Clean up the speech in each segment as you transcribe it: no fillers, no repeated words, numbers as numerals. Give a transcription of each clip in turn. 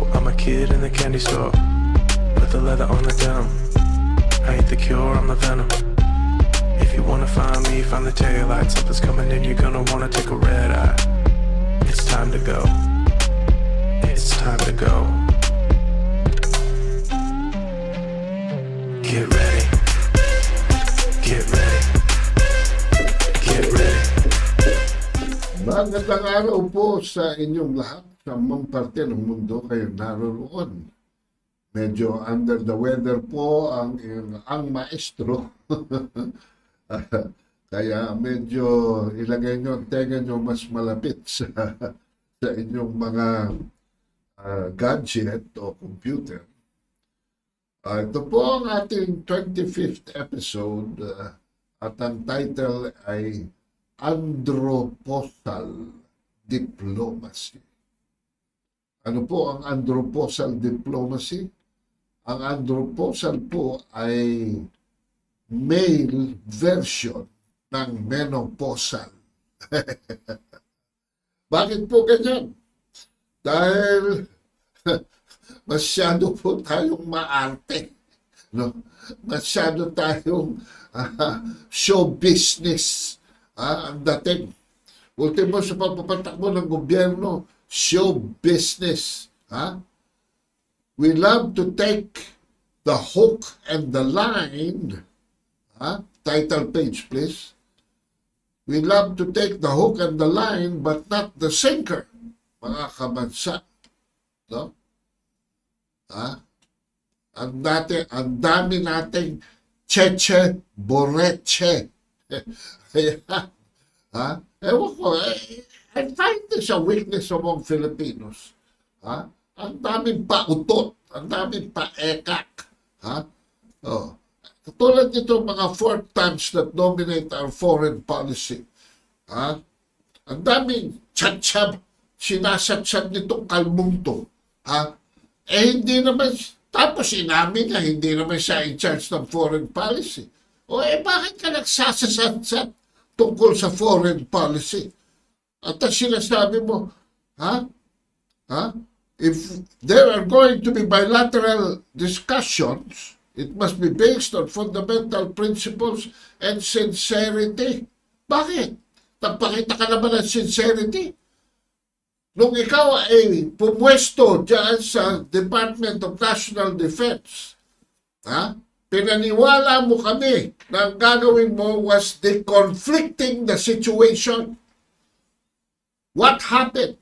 go. I'm a kid in the candy store, put the leather on the denim. I ain't the cure, I'm the venom. If you wanna find me, find the taillight. Something's coming in, you're gonna wanna take a red eye. It's time to go. It's time to go. Get ready. Get ready. Get ready. Magandang araw po sa inyong lahat sa mga parte ng mundo kayo naroon. Medyo under the weather po ang maestro. Kaya medyo ilagay nyo ang tenga nyo mas malapit sa inyong mga gadget o computer. Ito po ang ating 25th episode at ang title ay Andropausal Diplomacy. Ano po ang Andropausal Diplomacy? Ang andropausal po ay male version ng menopausal. Bakit po ganyan? Dahil masyado po tayong maarte. No? Masyado tayong show business ang dating. Ultimo sa pagpapatakbo ng gobyerno, show business. We love to take the hook and the line. Title page, please. We love to take the hook and the line, but not the sinker. Mga kabansa. No? Ang dami nating cheche boreche. Ewan ko, I find this a weakness among Filipinos. Ang daming pautot, ang daming paekak. Katulad nito mga four terms that dominate our foreign policy. Ang daming chat-chat, sinasatsat nitong kalmong to. Hindi naman, tapos inamin na hindi naman siya in charge ng foreign policy. Bakit ka nagsasatsat tungkol sa foreign policy? At sinasabi mo, if there are going to be bilateral discussions, it must be based on fundamental principles and sincerity. Bakit? Nagpakita ka naman ng sincerity. Nung ikaw ay pumwesto dyan sa Department of National Defense, pinaniwala mo kami na ang gagawin mo was deconflicting the situation. What happened?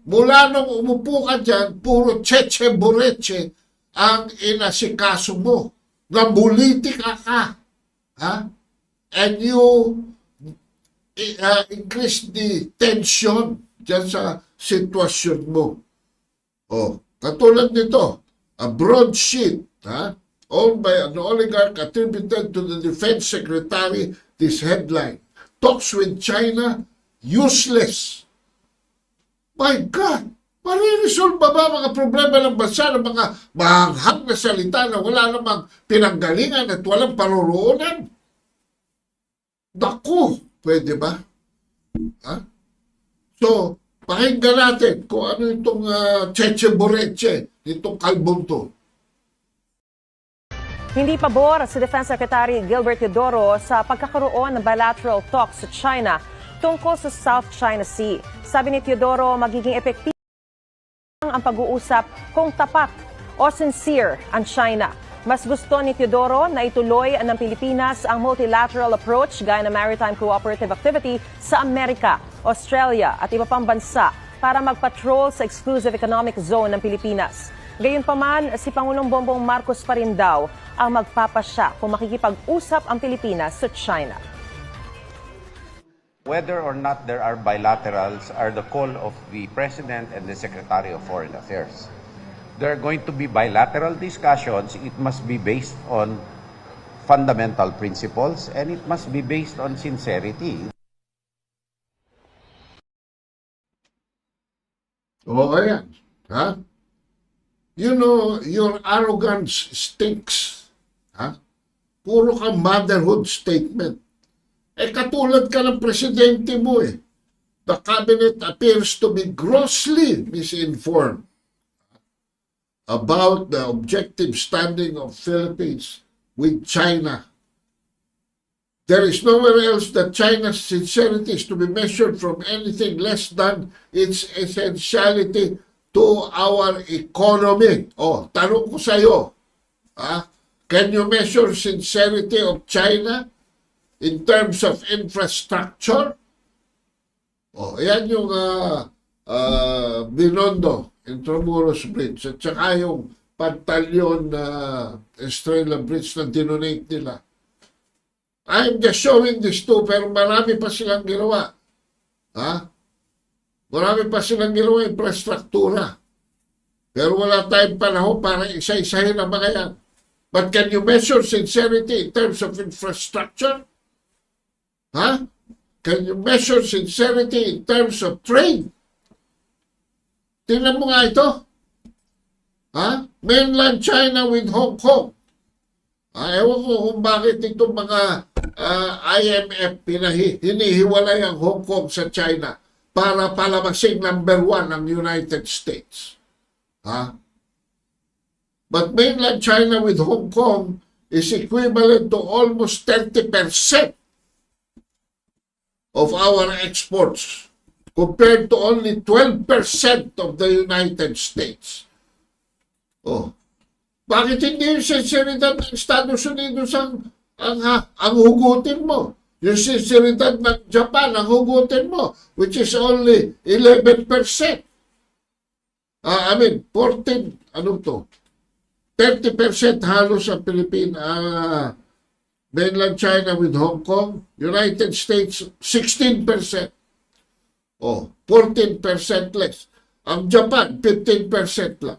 Mula nung umupo ka dyan, puro cheche boreche ang inasikaso mo. Nambuliti ka. And you increase the tension dyan sa sitwasyon mo. Katulad nito, a broadsheet, owned by an oligarch attributed to the defense secretary, this headline, talks with China, useless. My God! Mariresolve ba mga problema ng bansa ng mga mahanghang na salita na wala namang pinanggalingan at walang paruroonan? Naku! Pwede ba? So, pakinggan natin kung ano itong cheche boreche, itong kalbong to. Hindi pabor si Defense Secretary Gilbert Teodoro sa pagkakaroon ng bilateral talks sa China tungkol sa South China Sea. Sabi ni Teodoro, magiging epektibo ang pag-uusap kung tapat o sincere ang China. Mas gusto ni Teodoro na ituloy ng Pilipinas ang multilateral approach gaya ng maritime cooperative activity sa Amerika, Australia at iba pang bansa para magpatrol sa exclusive economic zone ng Pilipinas. Gayunpaman, si Pangulong Bongbong Marcos pa rin daw ang magpapasya kung makikipag-usap ang Pilipinas sa China. Whether or not there are bilaterals are the call of the President and the Secretary of Foreign Affairs. There are going to be bilateral discussions. It must be based on fundamental principles and it must be based on sincerity. Ayan. You know, your arrogance stinks. Puro ka motherhood statement. Katulad ka ng presidente mo eh. The cabinet appears to be grossly misinformed. about the objective standing of Philippines with China. There is nowhere else that China's sincerity is to be measured from anything less than its essentiality to our economy. Oh, tanong ko sa iyo, can you measure sincerity of China in terms of infrastructure? Oh, yan yung Binondo, Intramuros Bridge, at saka yung Pantalyon Estrella Bridge na dinonate nila. I'm just showing this too, pero marami pa silang ginawa. Marami pa silang ginawa infrastruktura. Pero wala tayong panahon para isa-isahin ang mga yan. But can you measure sincerity in terms of infrastructure? Can you measure sincerity in terms of trade? Tingnan mo nga ito. Mainland China with Hong Kong. Ewan ko kung bakit itong mga IMF hinihiwalay ang Hong Kong sa China para palamasing number 1 ang United States. But mainland China with Hong Kong is equivalent to almost 30% of our exports compared to only 12% of the United States. Bakit hindi yung sinseridad ng Estados Unidos ang hugutin mo? Yung sinseridad ng Japan ang hugutin mo, which is only 11%. 30% halos ang mainland China with Hong Kong, United States 16%. 14% less. Ang Japan 15% lang.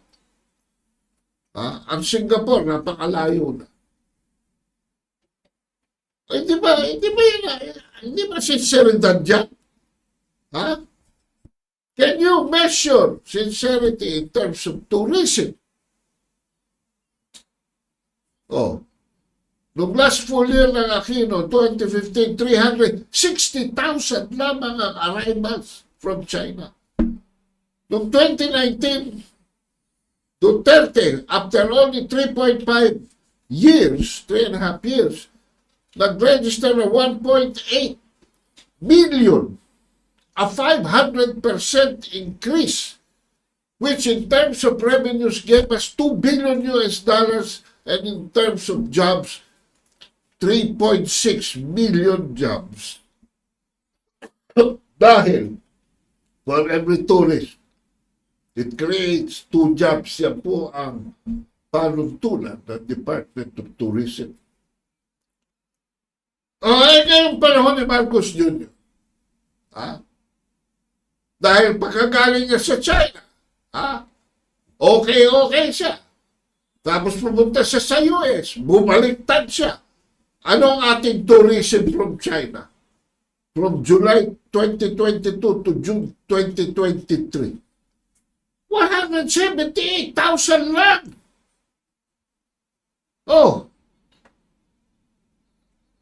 Ang Singapore napakalayo na. Hindi ba sinceridad yan? Can you measure sincerity in terms of tourism? Noong last full year ng Aquino, 2015, 360,000 lamang ang arrivals from China. Noong 2019, Duterte, after only 3.5 years, 3.5 years, nag-register na 1.8 million, a 500% increase, which in terms of revenues gave us $2 billion and in terms of jobs, 3.6 million jobs. Dahil, for every tourist, it creates 2 jobs. Yan po ang panuntunan ng Department of Tourism. Ngayong panahon ni Marcos Jr. Dahil pagkagaling niya sa China, okay siya. Tapos pumunta siya sa US, bumaliktad siya. Ano ang ating tourism from China? From July 2022 to June 2023. 178,000 lang.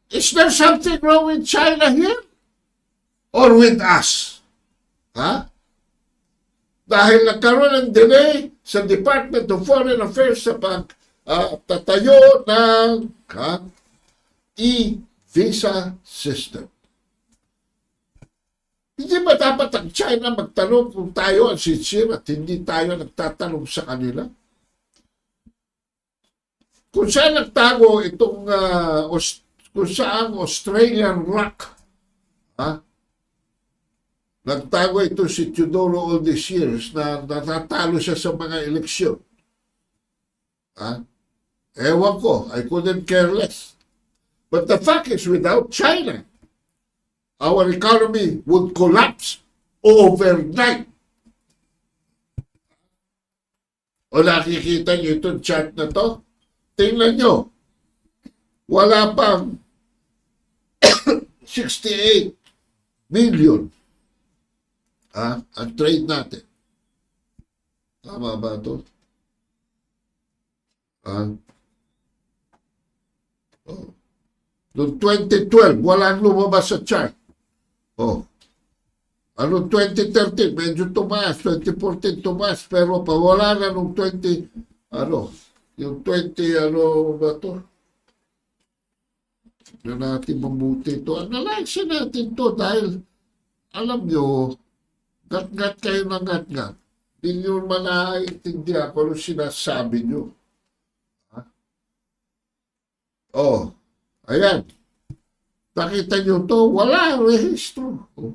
Is there something wrong with China here? Or with us? Dahil nagkaroon ng delay sa Department of Foreign Affairs sa pagtatayo ng e-visa system. Hindi ba dapat ang China magtanong kung tayo ang sincere at hindi tayo nagtatanong sa kanila? Kung saan nagtago itong kung saan Australian rock, nagtago ito si Teodoro all these years na natatalo siya sa mga eleksyon. Ewan ko, I couldn't care less. But the fact is, without China, our economy would collapse overnight. O nakikita niyo itong chart na to? Tingnan nyo. Wala pang 68 million ang trade natin. Tama ba ito? Noong 2012, walang lumabas sa chart. Ano 2013, medyo tumaas. 2014 tumaas, pero pawala na noong 2015. ano, yung 20, ano ba to? Na natin mabuti ito. Analyze natin to dahil alam nyo, gat-gat kayo ng gat-gat. Hindi nyo manaintindihan kung ano sinasabi nyo. Ha? Oh, ayan. Nakita nyo to, wala rehistro. Oh.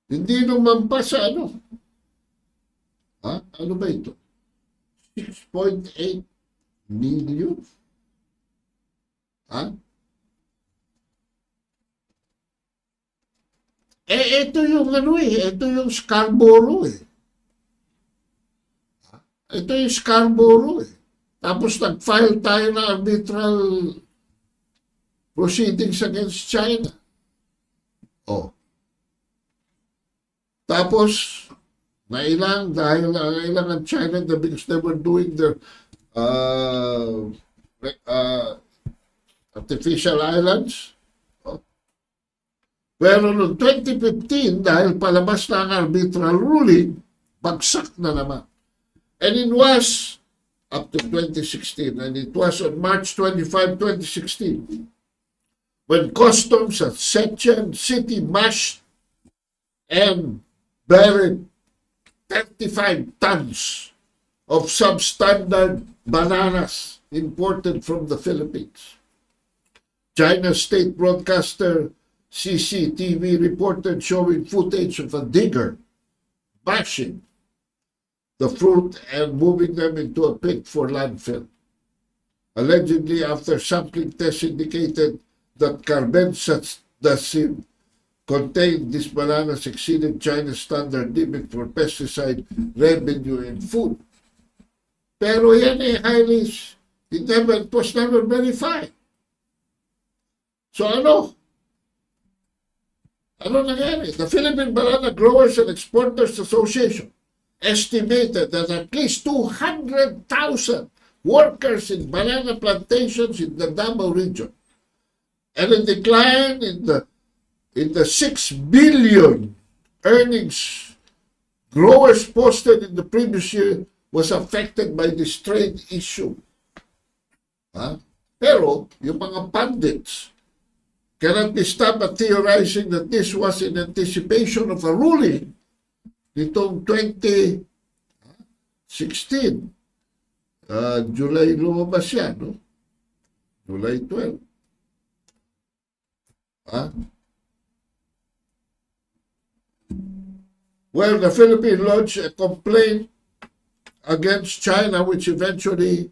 Hindi naman pa sa ano. Ha? Ano ba ito? 6.8 million? Ha? Ito yung ano ito yung Scarborough Ito yung Scarborough Tapos nag-file tayo ng arbitral proceedings against China. Oh. Tapos, dahil nailang ang China because they were doing their artificial islands. Pero noong 2015, dahil palabas na ang arbitral ruling, bagsak na naman. And it was up to 2016, and it was on March 25, 2016, when customs at Shenzhen City mashed and buried 35 tons of substandard bananas imported from the Philippines. China's state broadcaster CCTV reported showing footage of a digger bashing the fruit and moving them into a pit for landfill. Allegedly, after sampling tests indicated that carbendazim contained these bananas exceeded China's standard limit for pesticide residue in food. Pero yan it was never verified. So ano? Ano nangyari? The Philippine Banana Growers and Exporters Association estimated that at least 200,000 workers in banana plantations in the Davao region and a decline in the 6 billion earnings growers posted in the previous year was affected by this trade issue. Pero yung mga pundits cannot be stopped at theorizing that this was in anticipation of a ruling nitong 2016. July lumabas yan, no? July 12. Well, the Philippines lodged a complaint against China, which eventually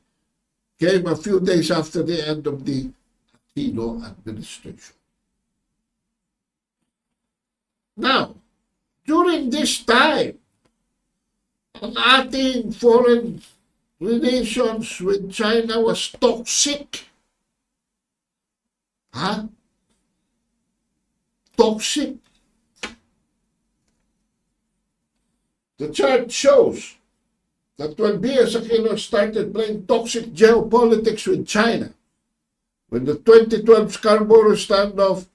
came a few days after the end of the Aquino administration. Now, during this time, ang ating foreign relations with China was toxic. Toxic. The chart shows that when B.S. Aquino started playing toxic geopolitics with China, when the 2012 Scarborough standoff,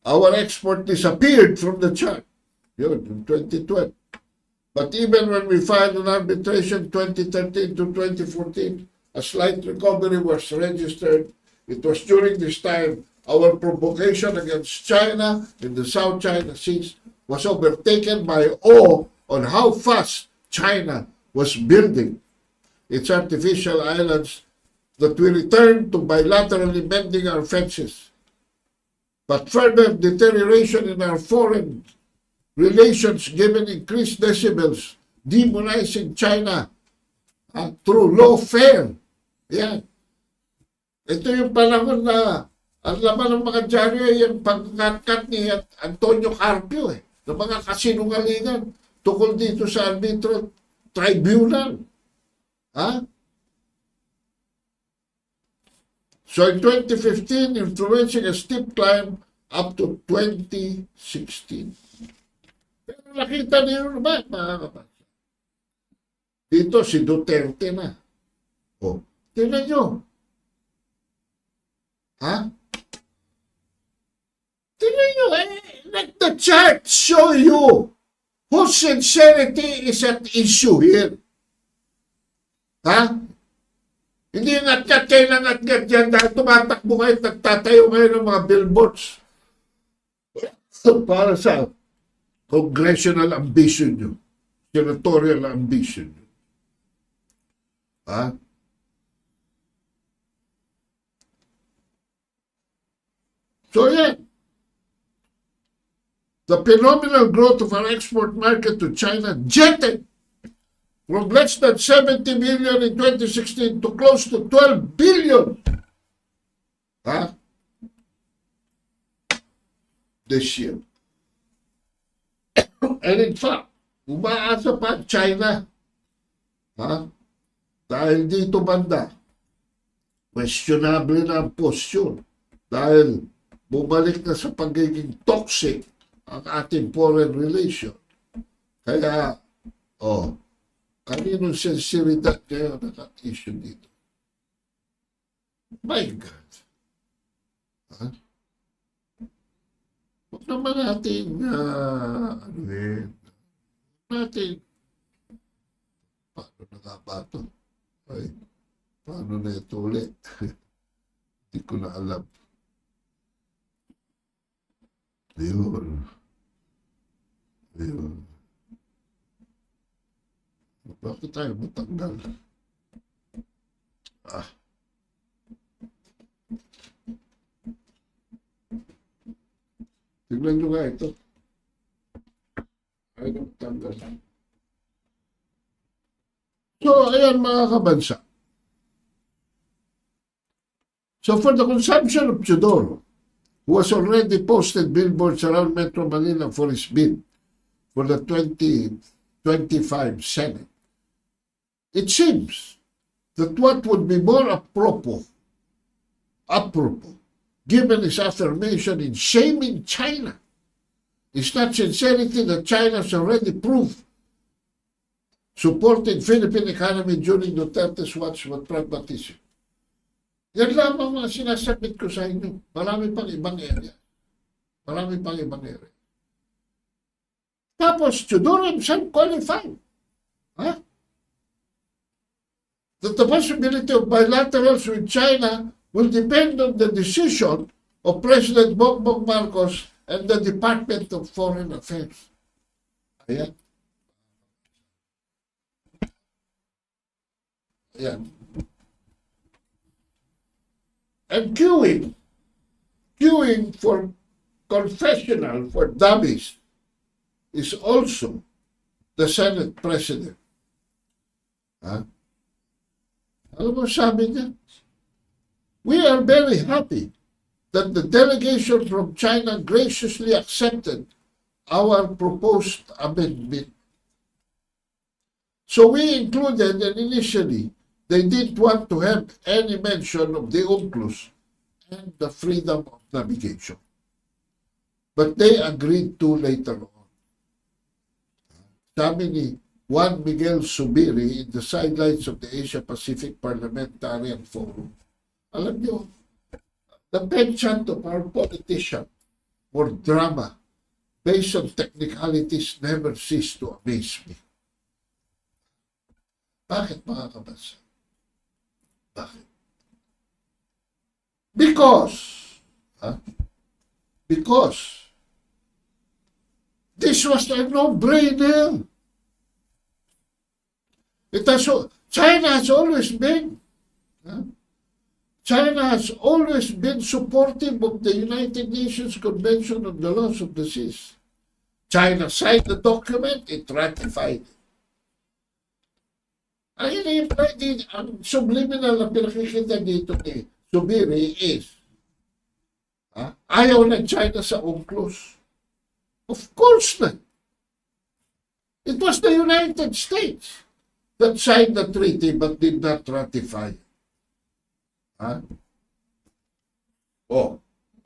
our export disappeared from the chart. In 2012. But even when we filed an arbitration 2013 to 2014, a slight recovery was registered. It was during this time our provocation against China in the South China Seas was overtaken by awe on how fast China was building its artificial islands that we returned to bilaterally mending our fences. But further deterioration in our foreign relations given increased decibels, demonizing China through lawfare. Yan. Ito yung panahon na ang laman ng mga dyaryo ay yung pagkatkat ni Antonio Carpio ng mga kasinungalingan tukol dito sa arbitral tribunal. So in 2015, influencing a steep climb up to 2016. Pero nakita niyo naman, mga kapatid. Dito si Duterte na. Tingnan nyo. Tingnan nyo, let the chart show you whose sincerity is at issue here? Ha? Hindi ngat-ngat kayo ng ngat-ngat yan dahil tumatakbo kayo at nagtatayo kayo ng mga billboards para sa congressional ambition nyo, senatorial ambition nyo. Ha? So yan, the phenomenal growth of our export market to China jetted from less than 70 million in 2016 to close to 12 billion. Ha? This year. And in fact, umaasa pa China. Ha? Dahil dito banda, questionable na ang posture. Dahil bumalik na sa pagiging toxic ang ating foreign relation. Kaya, kaninong sensibilidad kayo naka-issue dito? My God. Ha? Huwag naman natin, paano na nga ba ito? Ay, paano na ito ulit? Hindi ko na alam. Ayun. Bakit tayo matanggal? Tignan nyo nga ito. Ay, matanggal. So, ayan mga kabansa. So, for the consumption of Teodoro, who has already posted billboards around Metro Manila for his bid for the 2025 Senate, it seems that what would be more apropos, given his affirmation in shaming China, is not sincerity that China has already proved supporting Philippine economy during Duterte's watch with pragmatism. Yan lamang mga sinasabit ko sa inyo. Marami pang ibang area. Tapos, Teodoro himself qualified. Huh? That the possibility of bilaterals with China will depend on the decision of President Bongbong Marcos and the Department of Foreign Affairs. Ayan. And queuing for confessional for dummies is also the Senate President. Huh? Alam mo sabi niya? We are very happy that the delegation from China graciously accepted our proposed amendment. So we included, and initially, they didn't want to have any mention of the UNCLOS and the freedom of navigation. But they agreed to later on. Sabi ni Juan Miguel Subiri in the sidelines of the Asia-Pacific Parliamentarian Forum, alam niyo, the penchant of our politician for drama based on technicalities never cease to amaze me. Bakit mga kabansa? Bakit? Because this was a no-brainer. China has always been supportive of the United Nations Convention on the Laws of the Seas. China signed the document, it ratified it. Ang subliminal na pinakikita dito ni Subiri is, ayaw ng China sa UNCLOS. Of course not. It was the United States that signed the treaty but did not ratify it.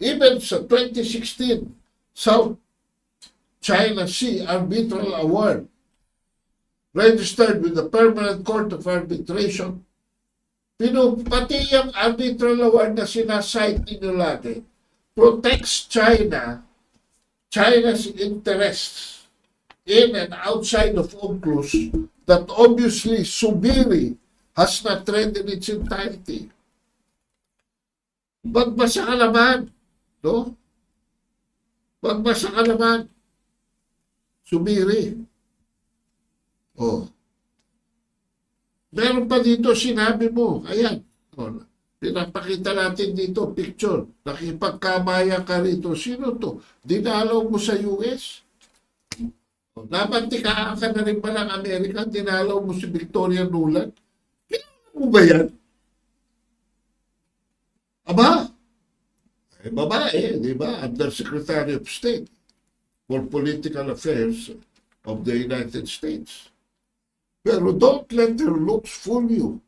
Even sa 2016 South China Sea Arbitral Award registered with the Permanent Court of Arbitration, pati yung arbitral award na sinasite ninyo lagi, protects China's interests in and outside of UNCLOS that obviously Subiri has not read in its entirety. Magbasa ka naman, no? Magbasa ka naman. Subiri. Oh. Meron pa dito sinabi mo, ayan, oh, pinapakita natin dito, picture, nakipagkamaya ka rito. Sino to? Dinalaw mo sa US? Oh, namantikaan ka na rin ba ng Amerika? Dinalaw mo si Victoria Nuland? Kailangan mo ba yan? Aba? Eh, babae, di ba? Undersecretary of State for Political Affairs of the United States. Pero don't let their looks fool you.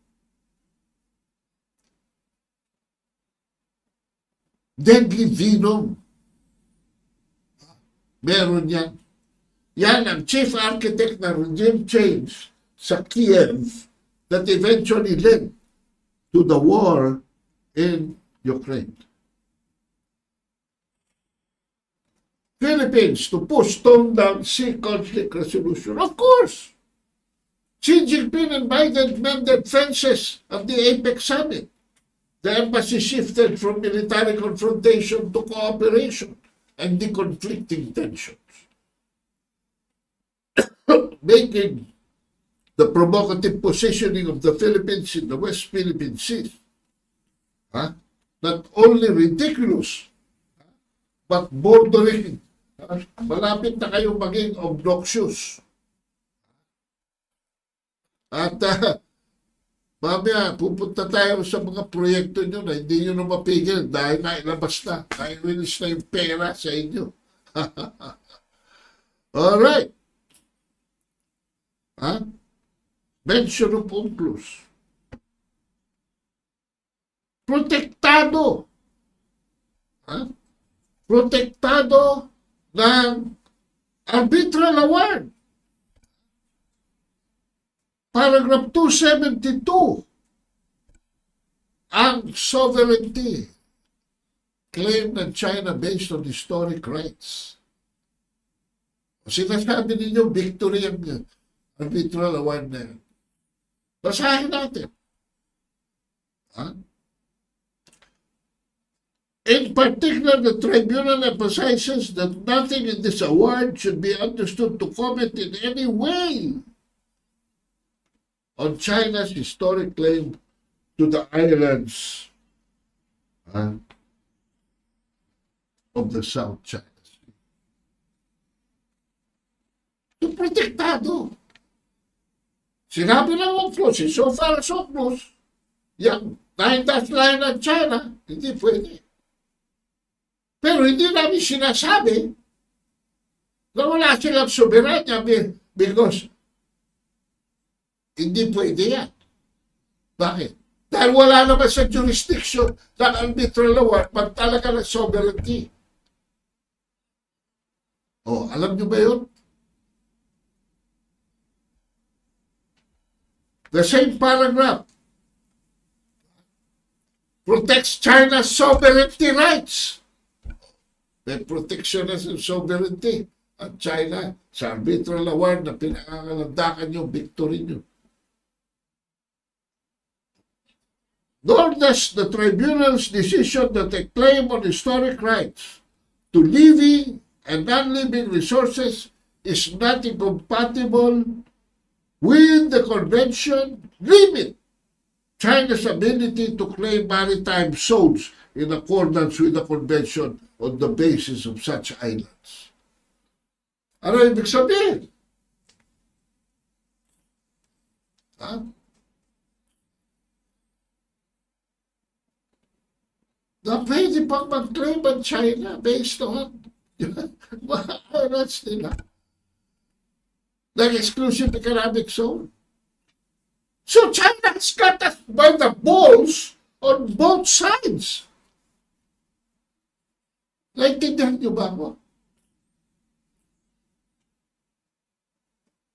Deadly venom. Meron yan. Yan ang chief architect ng regime change sa Kiev that eventually led to the war in Ukraine. Philippines to push tone-down sea conflict resolution. Of course! Xi Jinping and Biden mended fences at the APEC summit. The embassy shifted from military confrontation to cooperation and deconflicting tensions, making the provocative positioning of the Philippines in the West Philippine Sea not only ridiculous, but bordering. Malapit na kayong maging obnoxious. At mamaya, pupunta tayo sa mga proyekto nyo na hindi nyo na mapigil dahil nailabas na, nai-release na yung pera sa inyo. Alright. Mention of UNCLOS. Protektado. Protektado ng arbitral award. Paragraph 272. Ang sovereignty claim ng China based on historic rights. Sinasabi ninyo, victory ang arbitral award na yan. Basahin natin. In particular, the tribunal emphasizes that nothing in this award should be understood to comment in any way on China's historic claim to the islands of the South China Sea. Ito protektado. Sinabi ng UNCLOS, so far as UNCLOS, yung 9-dash line ng China, hindi pwede. Pero hindi namin sinasabi na wala silang soberanya because hindi pwede yan. Bakit? Dahil wala naman sa jurisdiction ng arbitral award pag talaga ng sovereignty. O, alam nyo ba yun? The same paragraph protects China's sovereignty rights. May protectionism sovereignty at China sa arbitral award na pinangangalandakan yung victory nyo. Nor does the tribunal's decision that a claim on historic rights to living and non-living resources is not incompatible with the convention limit China's ability to claim maritime zones in accordance with the convention on the basis of such islands. Ano ibig sabihin? Na pwede pang mag-claim ang China based on mga islands nila ng exclusive economic zone. So China has got us by the balls on both sides. Naintindihan niyo ba ako?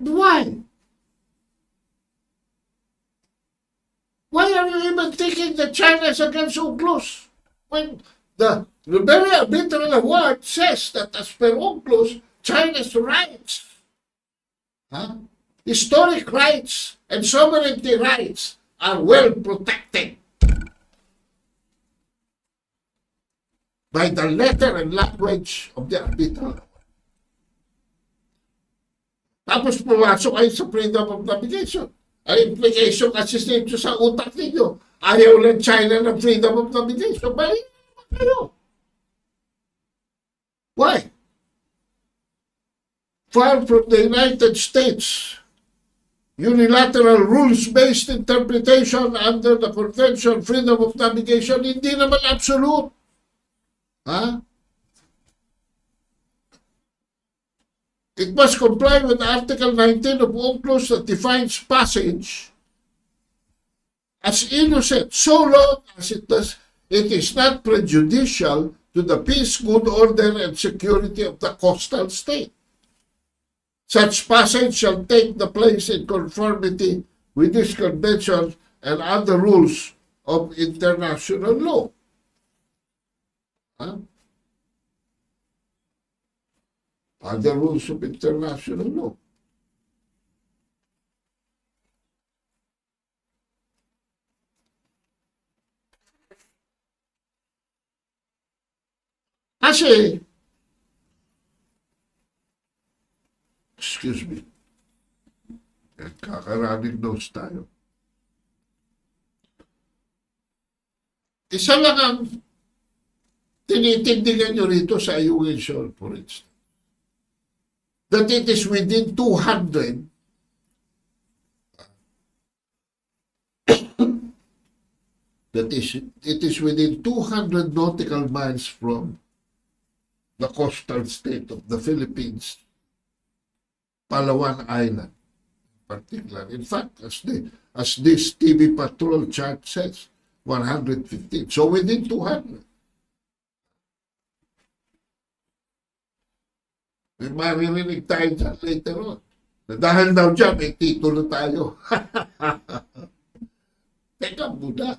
Why? Why are you even thinking that China is against UNCLOS? When the very arbitral award says that as per UNCLOS, China's rights Huh? Historic rights and sovereignty rights are well protected by the letter and language of the arbitral. Tapos pumasok kayo sa freedom of navigation. Ang implication kasi dito sa utak ninyo, ayaw lang China ng freedom of navigation. Mali naman kayo. Why? Far from the United States, unilateral rules-based interpretation under the Convention Freedom of Navigation, hindi naman absolute. Ha? It must comply with Article 19 of UNCLOS that defines passage as innocent so long as it is not prejudicial to the peace, good order, and security of the coastal state. Such passage shall take the place in conformity with this convention and other rules of international law. Huh? Other rules of international law. Kasi, excuse me, kakaranig nose tayo. Isa lang ang tinitindigan nyo rito sa UN Shoal, for instance. That it is within 200 it is within 200 nautical miles from the coastal state of the Philippines, Palawan Island in particular. In fact, as this TV Patrol chart says, 115. So within 200. May maririnig tayo dyan later on. Dahil daw dyan, may titulo tayo. Teka muna.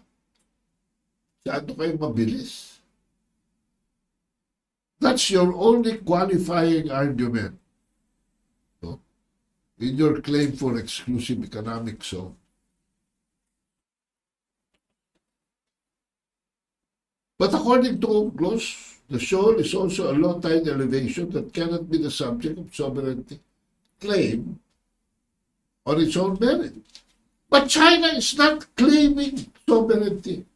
Saan kayo mabilis? That's your only qualifying argument, no? In your claim for exclusive economic zone. But according to UNCLOS, the shoal is also a low tide elevation that cannot be the subject of sovereignty claim on its own merit. But China is not claiming sovereignty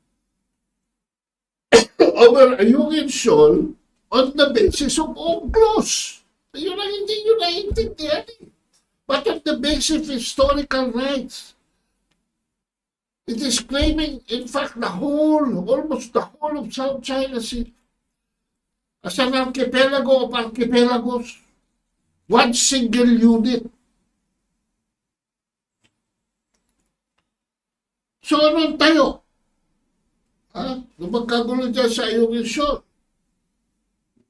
over a Yungin shoal on the basis of UNCLOS. Yun ang hindi nyo naiintindihan. But on the basis of historical rights. It is claiming, in fact, almost the whole of South China Sea as an archipelago of archipelagos, one single unit. So, anong tayo? Nung magkagulo dyan sa iyong shore.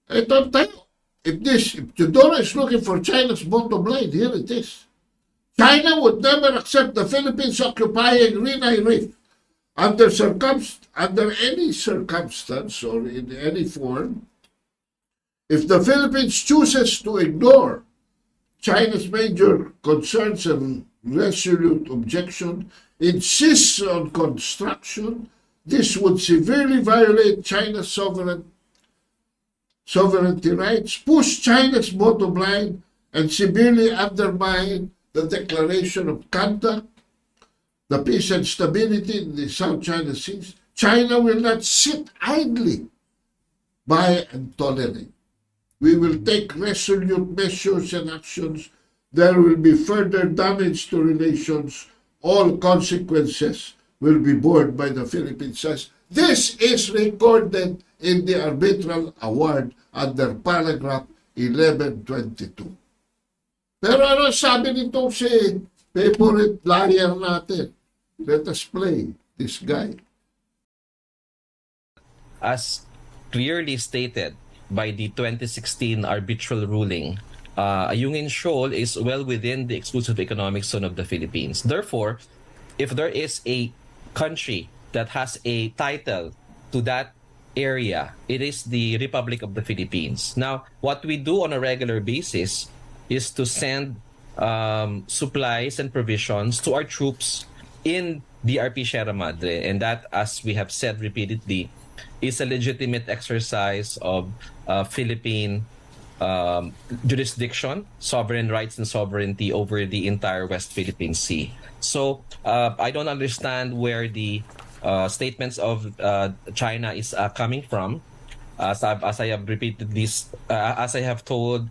Ito tayo. If Teodoro is looking for China's bottom line, here it is. China would never accept the Philippines occupying Rinay Reef under any circumstance or in any form. If the Philippines chooses to ignore China's major concerns and resolute objection, insists on construction, this would severely violate China's sovereignty rights, push China's bottom line, and severely undermine the declaration of conduct, the peace and stability in the South China Seas. China will not sit idly by and tolerate. We will take resolute measures and actions. There will be further damage to relations. All consequences will be borne by the Philippine side. This is recorded in the arbitral award under paragraph 1122. Pero ano sabi nito si favorite liar natin? Let us play this guy. As clearly stated by the 2016 arbitral ruling, Ayungin Shoal is well within the exclusive economic zone of the Philippines. Therefore, if there is a country that has a title to that area, it is the Republic of the Philippines. Now, what we do on a regular basis is to send supplies and provisions to our troops in DRP Sierra Madre. And that, as we have said repeatedly, is a legitimate exercise of Philippine jurisdiction, sovereign rights, and sovereignty over the entire West Philippine Sea. So I don't understand where the statements of China is coming from. As I have repeated this, as I have told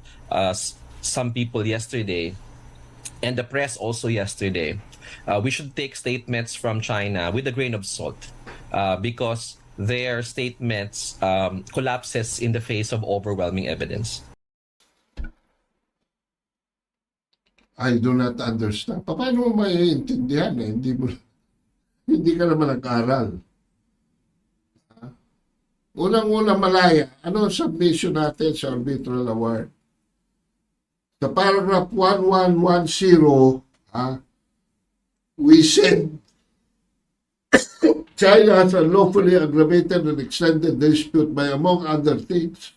some people yesterday, and the press also yesterday, we should take statements from China with a grain of salt, because their statements collapses in the face of overwhelming evidence. I do not understand. Paano mo maiintindihan eh? Hindi ka naman nag-aral. Unang-una malaya, ano ang submission natin sa arbitral award? Sa paragraph 1110, we said China has unlawfully aggravated and extended the dispute by, among other things,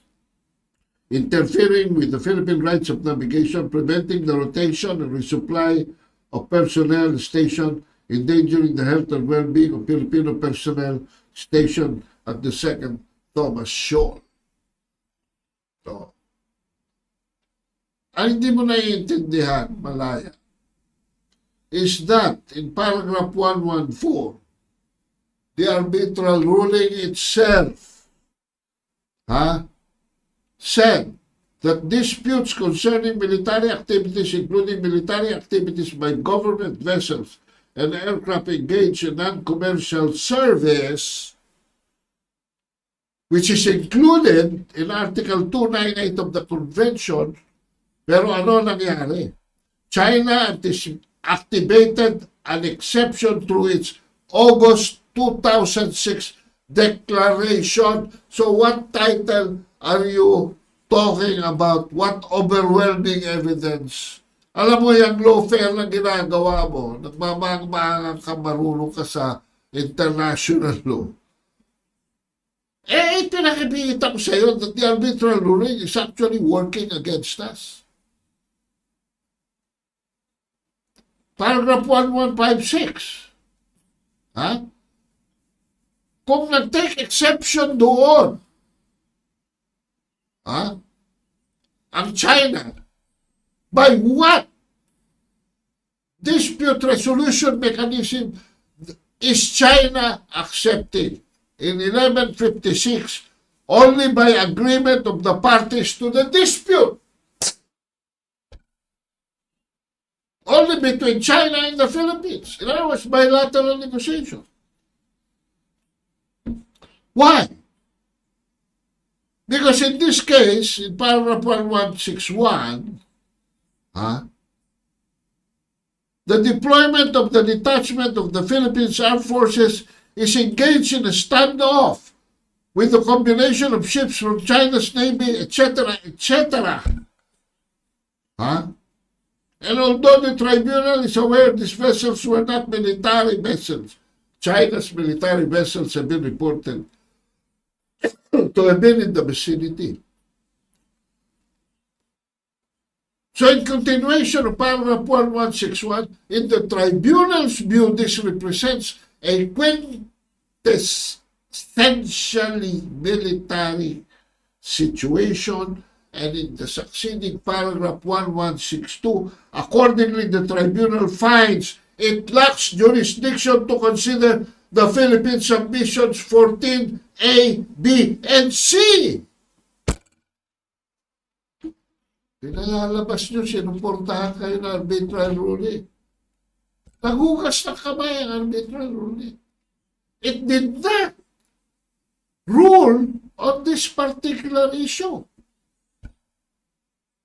interfering with the Philippine rights of navigation, preventing the rotation and resupply of personnel stationed, endangering the health and well-being of Filipino personnel stationed at the Second Thomas Shoal. So, ang hindi mo naiintindihan, malaya, is that in paragraph 114, the arbitral ruling itself said that disputes concerning military activities, including military activities by government vessels and aircraft engaged in non-commercial service, which is included in Article 298 of the Convention. Pero ano nangyari? China activated an exception through its August 2006 declaration. So what title are you talking about? What overwhelming evidence? Alam mo yung lawfare na ginagawa mo, nagmamahang ka, marunong ka sa international law. Pinakikita ko sa iyo that the arbitral ruling is actually working against us. Paragraph 1156. Kung nag-take exception doon, ang China, by what dispute resolution mechanism is China accepting? In 1156, only by agreement of the parties to the dispute. Only between China and the Philippines. In other words, bilateral negotiation. Why? Because in this case, in paragraph 1161, the deployment of the detachment of the Philippines Armed Forces is engaged in a standoff with a combination of ships from China's Navy, etc., etc. And although the tribunal is aware these vessels were not military vessels, China's military vessels have been reported to have been in the vicinity. So in continuation of paragraph 1161, in the tribunal's view, this represents a quintessentially military situation, and in the succeeding paragraph 1162, accordingly, the tribunal finds it lacks jurisdiction to consider the Philippine submissions 14A, B, and C. Pinalalabas nyo, sinuportahan kayo ng arbitral ruling. Nagugas ng kamay ang arbitral ruling. It did not rule on this particular issue.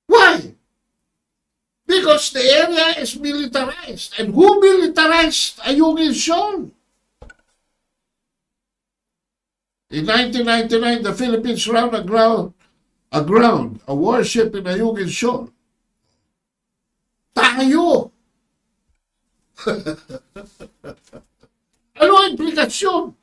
Why? Because the area is militarized. And who militarized Ayungin Shoal? In 1999, the Philippines ran aground a warship in Ayungin Shoal. Tayo! Ano ang implikasyon?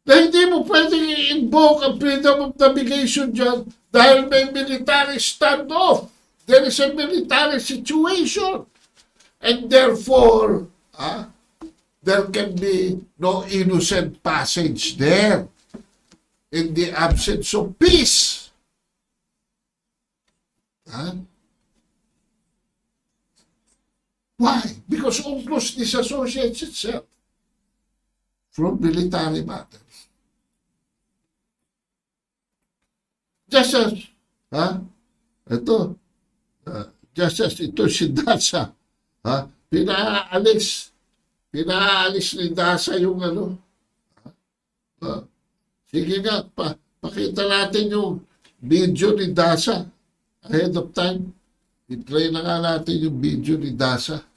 na hindi mo pwedeng i-invoke ang freedom of navigation dyan dahil may military standoff. There is a military situation. And therefore, there can be no innocent passage there in the absence of peace. Why? Because UNCLOS disassociates itself from military matters. Just as, just as ito si Dasa, pinaalis ni Dasa yung sige nga, pakita natin yung video ni Dasa ahead of time. I-play na nga natin yung video ni Dasa.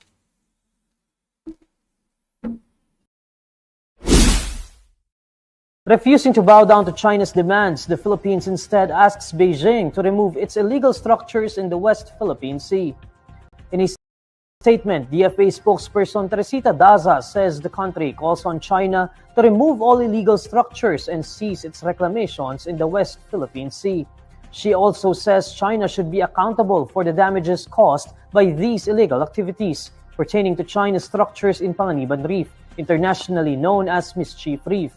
Refusing to bow down to China's demands, the Philippines instead asks Beijing to remove its illegal structures in the West Philippine Sea. In a statement, DFA spokesperson Teresita Daza says the country calls on China to remove all illegal structures and cease its reclamations in the West Philippine Sea. She also says China should be accountable for the damages caused by these illegal activities pertaining to China's structures in Paglinawan Reef, internationally known as Mischief Reef.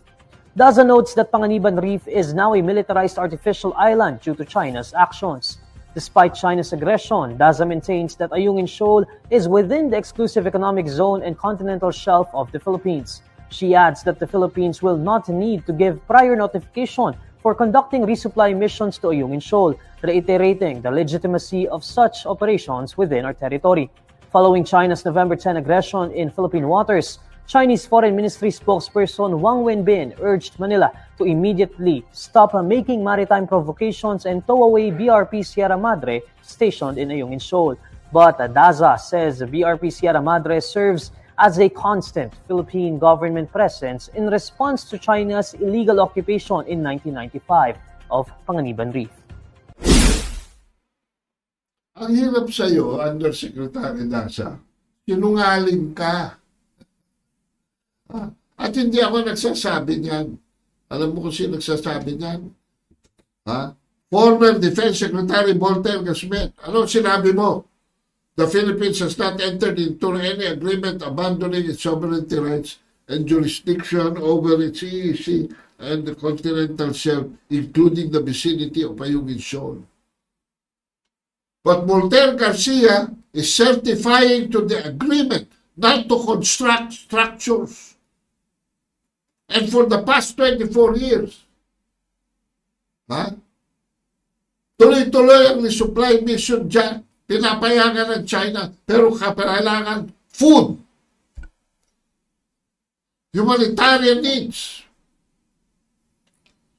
Daza notes that Paglinawan Reef is now a militarized artificial island due to China's actions. Despite China's aggression, Daza maintains that Ayungin Shoal is within the exclusive economic zone and continental shelf of the Philippines. She adds that the Philippines will not need to give prior notification for conducting resupply missions to Ayungin Shoal, reiterating the legitimacy of such operations within our territory. Following China's November 10 aggression in Philippine waters, Chinese Foreign Ministry spokesperson Wang Wenbin urged Manila to immediately stop making maritime provocations and tow away BRP Sierra Madre stationed in Ayungin Shoal. But Daza says BRP Sierra Madre serves as a constant Philippine government presence in response to China's illegal occupation in 1995 of Paglinawan Reef. Ang hirap sa'yo, Undersecretary Daza, sinungaling ka. At hindi ako nagsasabi niyan. Alam mo kung sino nagsasabi niyan? Former Defense Secretary Voltaire Gasmet. Ano sinabi mo? The Philippines has not entered into any agreement abandoning its sovereignty rights and jurisdiction over its EEC and the continental shelf, including the vicinity of Ayungin Shoal. But Voltaire Garcia is certifying to the agreement not to construct structures. And for the past 24 years, tuloy-tuloy ang resupply mission dyan. Pinapayagan ng China, pero kailangan food, humanitarian needs,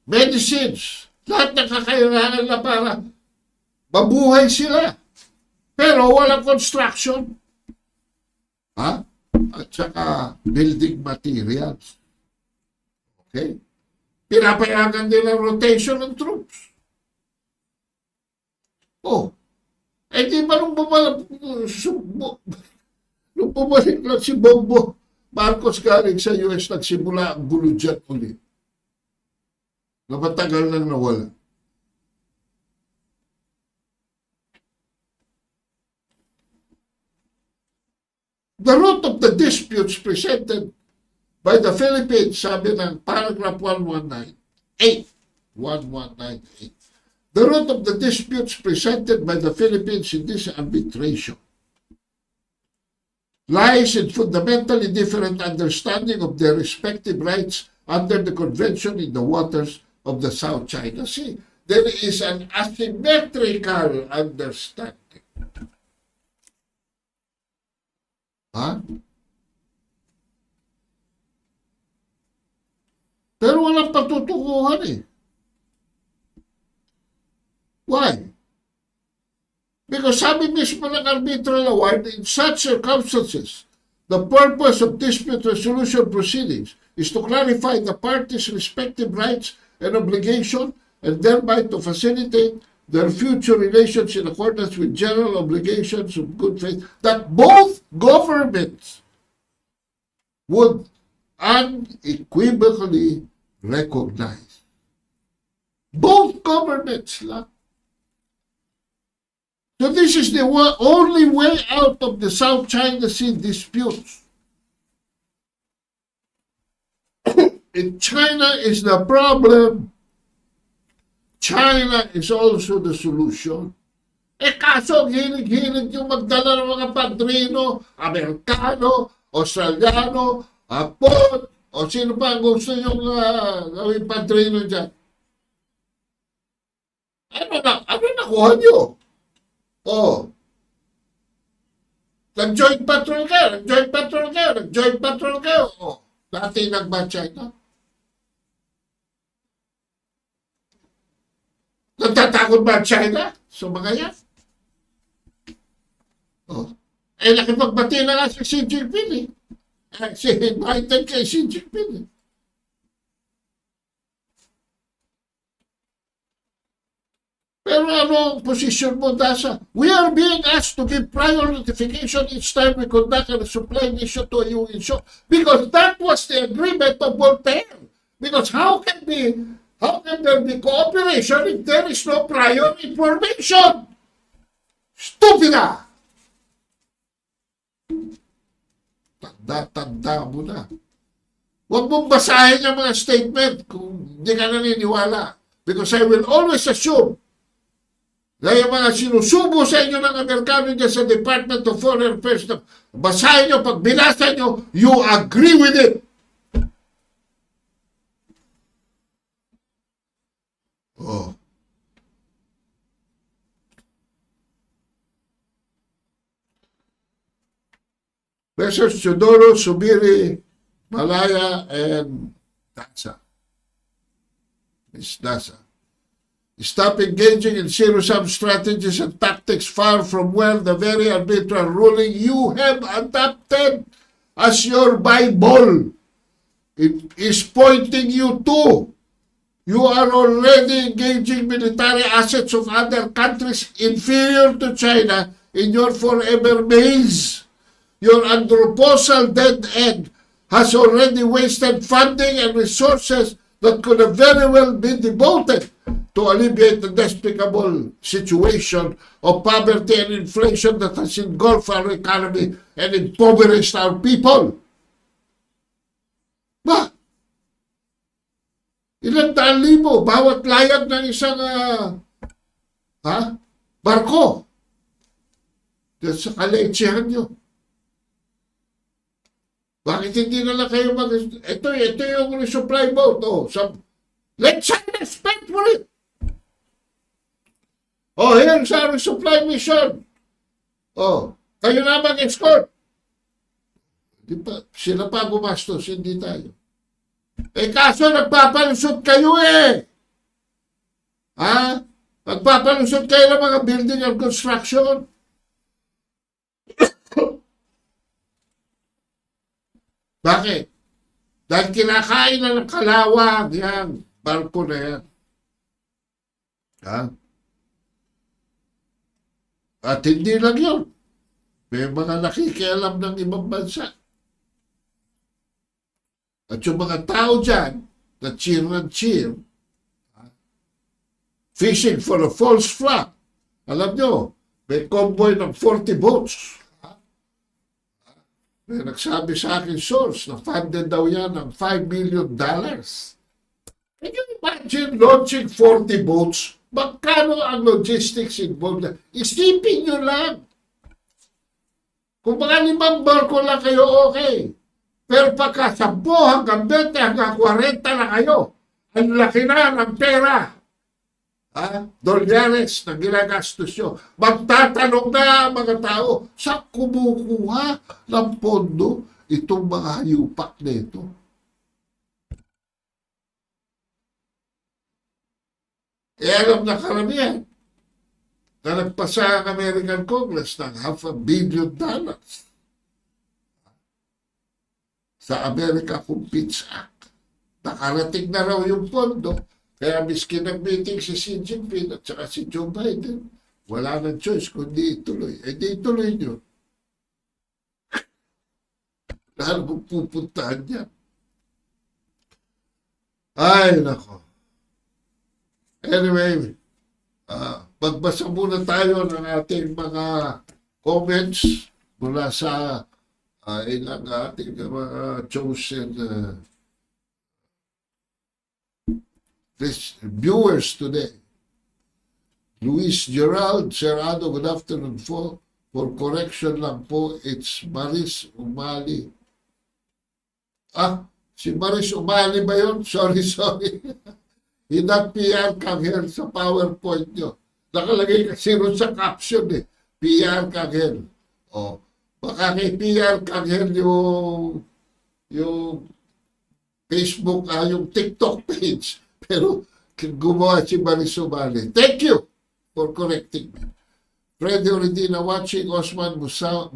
medicines, lahat ng kakailangan na para mabuhay sila. Pero walang construction. At saka building materials. Okay? Pinapayagan nila rotation ng troops. Di ba nung bumalik lang si Bongbong Marcos galing sa US, nagsimula ang gulo dyan ulit. Na matagal nang nawala. The root of the disputes presented by the Philippines, sabi ng paragraph 1198, the root of the disputes presented by the Philippines in this arbitration lies in fundamentally different understanding of their respective rights under the Convention in the waters of the South China Sea. There is an asymmetrical understanding. Pero walang patutukuhan eh. Why? Because sabi mismo ng arbitral award, in such circumstances, the purpose of dispute resolution proceedings is to clarify the parties' respective rights and obligation and thereby to facilitate their future relations in accordance with general obligations of good faith that both governments would unequivocally recognize. Both governments lang. So this is the only way out of the South China Sea disputes. If China is the problem, China is also the solution. Kaso, hilig-hilig yung magdala ng mga padrino, Amerikano, Australiano, Hapon, o sino pa gusto yung gawing padrino dyan. Ano nakuha nyo? Nag-joint patrol kayo, dati nagba China. Natatakot ba China? So mga yan? Nakipagbati na nga si Xi Jinping eh. Si Biden kay Xi Jinping eh. Pero ano ang posisyon mo, Dasa? We are being asked to give prior notification each time we conduct a supply mission to a UN show. Because that was the agreement of Voltaire. Because how can there be cooperation if there is no prior information? Stupida! Tanda mo na. Huwag mong basahin ang mga statement kung hindi ka naniniwala. Because I will always assume na yung mga sinusubo sa inyo ng Amerikano dyan sa Department of Foreign Affairs, basahin nyo, pag binasa nyo, you agree with it. Messrs. Teodoro, Subiri, Malaya, and Dasa. Miss Dasa. Stop engaging in zero-sum strategies and tactics far from well the very arbitrary ruling you have adopted as your Bible. It is pointing you to. You are already engaging military assets of other countries inferior to China in your forever maze. Your Andropausal dead end has already wasted funding and resources that could have very well been devoted to alleviate the despicable situation of poverty and inflation that has engulfed our economy and impoverished our people. Ba? Ilang daan libo bawat layag ng isang barko dyan sa kalechehan nyo. Bakit hindi na lang kayo ito yung resupply boat. Let China spend for it. Here's our resupply mission. Kayo na mag-escort. Sila pa gumastos, hindi tayo. Kaso nagpapalusot kayo eh. Nagpapalusot kayo ng mga building and construction. Bakit? Dahil kinakain na ng kalawag yan. Barko na yan. At hindi lang yun. May mga nakikialam ng ibang bansa. At yung mga tao dyan, na cheer and cheer, fishing for a false flag. Alam nyo, may convoy ng 40 boats. May nagsabi sa akin source na funded daw yan ng $5 million. Can you imagine launching 40 boats? Magkano ang logistics involved? Isipin nyo lang. Kung mga 5 barko lang kayo, okay. Pero pagka 10 hanggang 20 hanggang 40 na kayo, ang laki na ng pera. Dolyares na ginagastos nyo. Magtatanong na mga tao, saan kumukuha ng pondo itong mga hayupak na ito? Alam na karamihan na nagpasa ang American Congress ng $500 million sa America Competes Act. Nakarating na raw yung pondo. Kaya miskin nag-meeting si Xi Jinping at saka si Joe Biden, wala nang choice kundi ituloy. Di ituloy nyo. Dahil magpupuntahan niya. Ay, nako. Anyway, magbasa muna tayo ng ating mga comments mula sa ilang ating mga chosen viewers today. Luis Gerald, Serrano, good afternoon po. For correction lang po, it's Maris Umali. Si Maris Umali ba yun? Sorry. Hindi PR Kagel sa PowerPoint nyo. Nakalagay kasi ron sa caption PR Kagel. Baka kay PR Kagel yung Facebook, yung TikTok page. Pero gumawa si Maris Umali. Thank you for correcting me. Freddy Oridina watching, Osman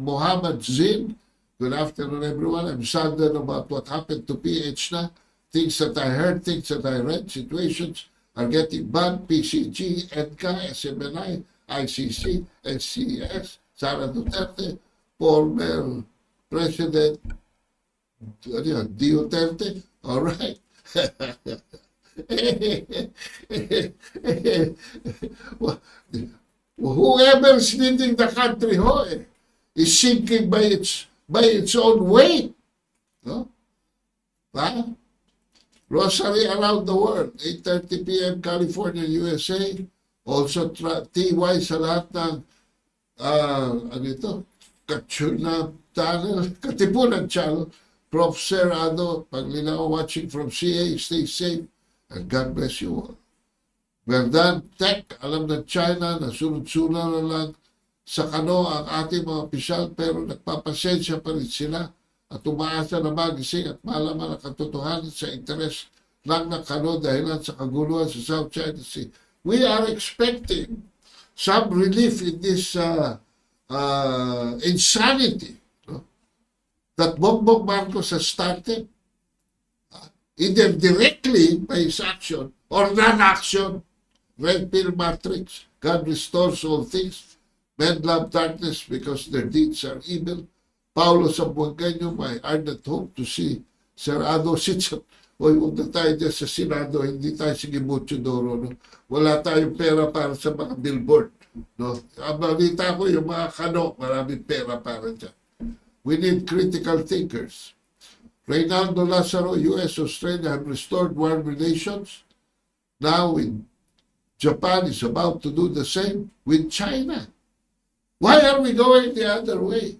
Muhammad Zin. Good afternoon, everyone. I'm saddened about what happened to PH na. Things that I heard, things that I read, situations are getting bad. PCG, EDCA, SMNI, ICC, SCS, Sara Duterte, former President Duterte. All right. Whoever is leading the country is sinking by its own weight. No? Rosary around the world, 8:30 p.m. California, USA. Also TY sa lahat ng Katipunan channel. Prof. Serrano, Paglinawan watching from CA. Stay safe and God bless you all. Verdad, Tech, alam ng China na sunod-sunod na lang sa kano ang ating mga opisyal pero nagpapasensya pa rin sila at umaasa na magising at malaman ang katotohanan sa interes lang ng kano dahilan sa kaguluhan sa South China Sea. We are expecting some relief in this insanity that Bongbong Marcos has started, either directly by his action or non-action. Red pill matrix, God restores all things. Men love darkness because their deeds are evil. Paulo Sambuangueño, my ardent hope to see Serrano sits up. Huwag na tayo dyan sa Senado, hindi tayo sige mucho doro. No? Wala tayong pera para sa mga billboard. No? Ang balita ko, yung mga kano, maraming pera para dyan. We need critical thinkers. Reynaldo Lazaro, U.S. Australia have restored warm relations. Now Japan is about to do the same with China. Why are we going the other way?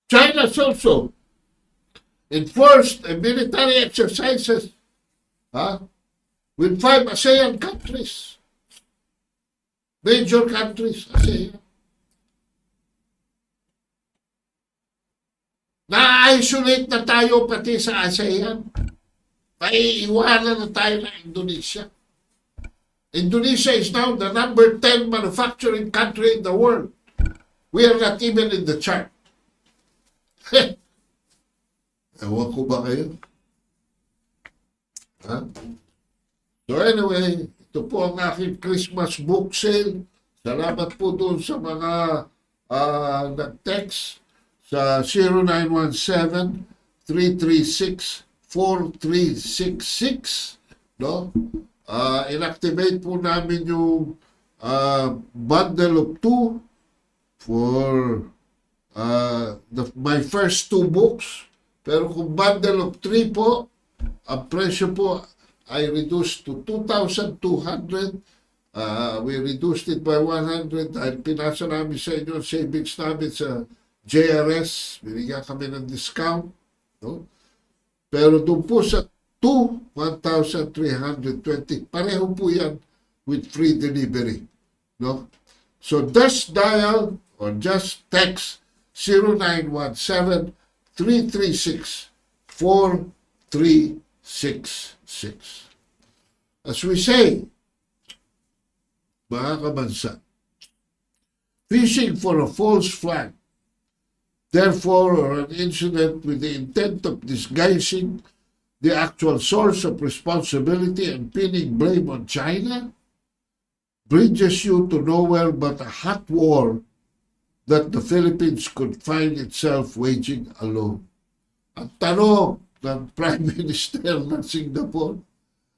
China's also enforced military exercises with 5 ASEAN countries. Major countries, ASEAN. Na-isolate na tayo pati sa ASEAN. Maiiwanan na tayo ng Indonesia. Indonesia is now the number 10 manufacturing country in the world. We are not even in the chart. Ewan ko ba kayo? So anyway, ito po ang aking Christmas book sale. Salamat po doon sa mga nag-text sa 0917-336-4366. No? Inactivate po namin yung bundle of 2 for my first 2 books. Pero kung bundle of 3 po, ang presyo po ay reduced to 2,200. We reduced it by 100 dahil pinasa namin sa inyo savings namin sa JRS. Binigyan kami ng discount. No? Pero doon po sa 1,320. Pareho po yan with free delivery. No? So just dial or just text 0917-336-4366. As we say, mga kabansa, fishing for a false flag, therefore, or an incident with the intent of disguising the actual source of responsibility and pinning blame on China, bridges you to nowhere but a hot war that the Philippines could find itself waging alone. Ang tanong ng Prime Minister ng Singapore,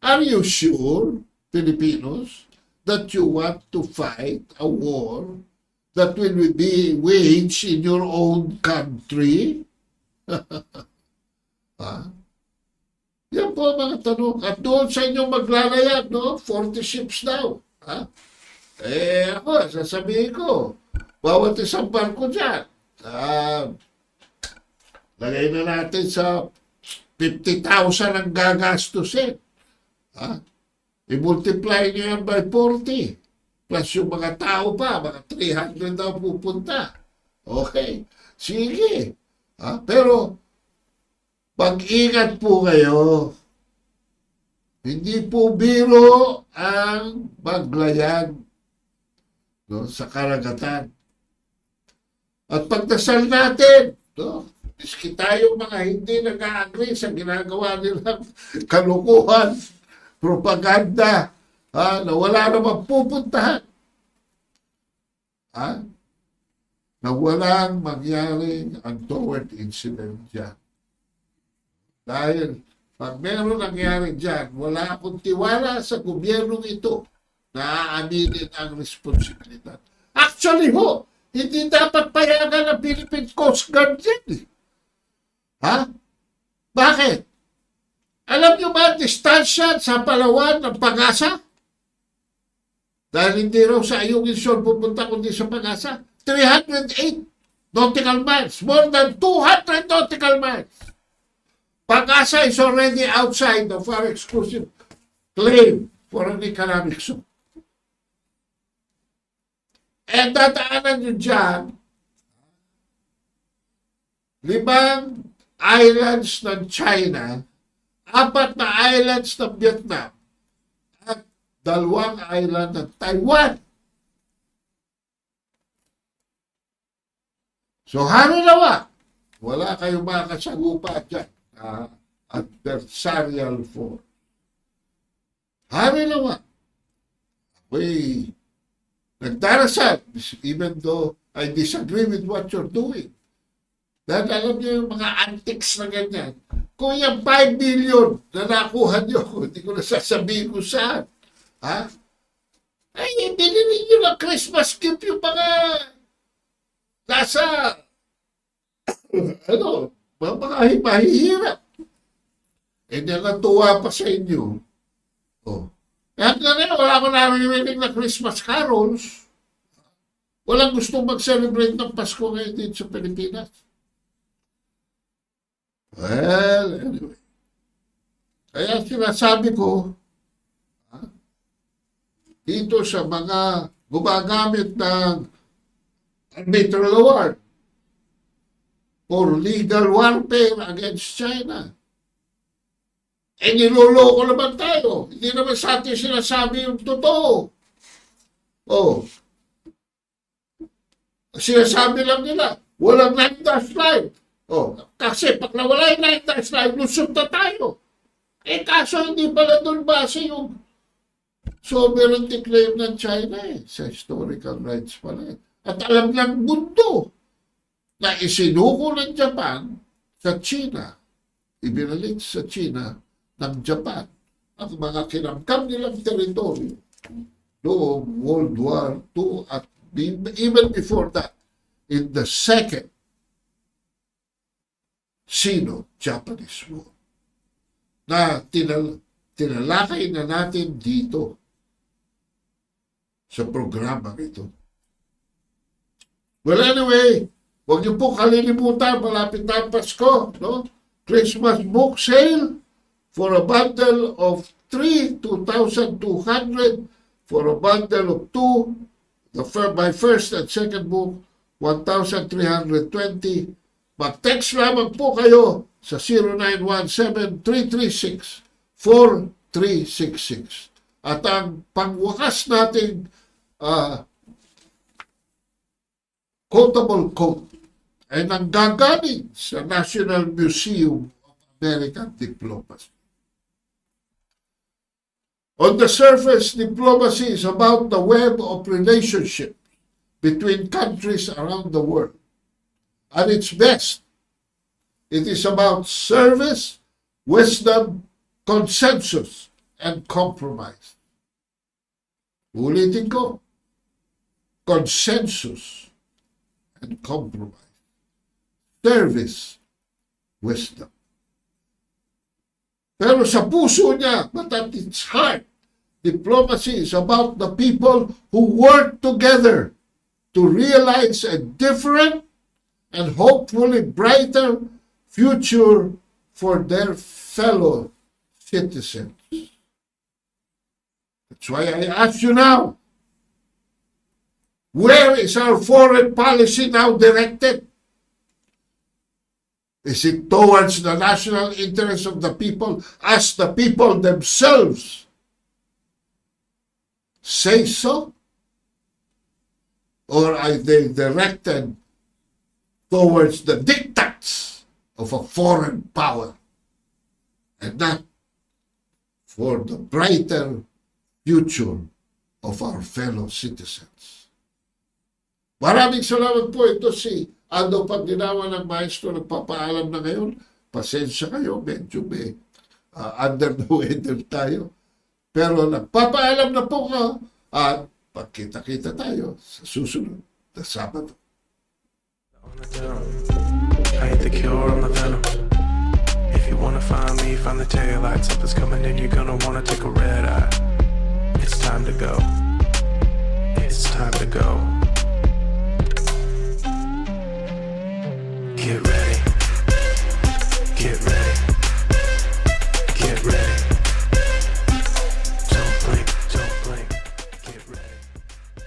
are you sure, Filipinos, that you want to fight a war that will be waged in your own country? Yan po ang mga tanong. At doon sa inyong maglalayag, no? 40 ships daw. Ako, sasabihin ko, bawat isang barko dyan, lagay na natin sa 50,000 ang gagastusin. I-multiply nyo yan by 40. Plus yung mga tao pa, mga 300 daw pupunta. Okay, sige. Pero, pag-ingat po kayo. Hindi po biro ang maglayag, no, sa karagatan. At pagdasal natin, no, miski tayong mga hindi nag-agree sa ginagawa nilang kalukuhan, propaganda, na wala namang pupuntahan. Na walang mangyaring untoward incident dyan. Dahil pag meron nangyari dyan, wala akong tiwala sa gobyernong ito na aaminin ang responsibilidad. Actually hindi dapat payagan ng Philippine Coast Guard yan. Bakit? Alam nyo ba ang distansya sa Palawan ng Pag-asa? Dahil hindi raw sa Ayungin Shoal pupunta kundi sa Pag-asa. 308 nautical miles. More than 200 nautical miles. Pag-asa is already outside of our exclusive claim for an economic zone. And dadaanan nyo dyan, 5 islands ng China, 4 na islands ng Vietnam, at 2 island ng Taiwan. So, harinawa, wala kayong makasagupa dyan. Adversarial force. Harinawa, ako'y nagdarasal, even though I disagree with what you're doing. Dahil alam niyo yung mga antics na ganyan. Kung yung 5 billion na nakuha niyo, hindi ko na sasabihin kung saan. Ay, binili niyo ng Christmas gift yung mga nasa, mga mahihirap. Hindi natuwa pa sa inyo. Kaya ngayon, wala akong narinig na Christmas carols. Walang gustong mag-celebrate ng Pasko ngayon dito sa Pilipinas. Well, anyway. Kaya sinasabi ko, dito sa mga gumagamit ng arbitral award for legal warfare against China. Niloloko naman tayo. Hindi naman sa atin sinasabi yung totoo. Sinasabi lang nila, walang 9-9. Kasi pag nawala yung 9-9, lusot na tayo. Kaso hindi pala doon base yung sovereignty claim ng China sa historical rights pala. At alam ng mundo na isinuko ng Japan sa China, ibinalik sa China ng Japan ang mga kinamkam nilang teritoryo noong World War II at even before that, in the Second Sino-Japanese War, na tinalakay na natin dito sa programa ito. Well, anyway, huwag niyo po kalilimutan, malapit na ang Pasko, no? Christmas book sale for a bundle of 3, 2,200. For a bundle of 2, my first and second book, 1,320. Mag-text lamang po kayo sa 0917-336-4366. At ang pangwakas nating quotable quote ay nanggagaling sa National Museum of American Diplomacy. On the surface, diplomacy is about the web of relationships between countries around the world. At its best, It is about service, wisdom, consensus, and compromise. Ulitin ko, consensus and compromise. Service, wisdom. Pero sa puso niya, but at its heart, diplomacy is about the people who work together to realize a different and hopefully brighter future for their fellow citizens. That's why I ask you now, where is our foreign policy now directed? Is it towards the national interest of the people as the people themselves say so? Or are they directed towards the diktats of a foreign power and not for the brighter future of our fellow citizens? Maraming salamat po. Ito si Paglinawan ng Maestro, nagpapaalam na ngayon. Pasensya kayo, medyo may under the weather tayo. Pero nagpapaalam na po ka at pagkita-kita tayo sa susunod na Sabado. On the down. I ain't the cure, I'm the venom. If you wanna find me, find the taillight. Something's coming in, you're gonna wanna take a red eye. It's time to go. It's time to go. Get ready.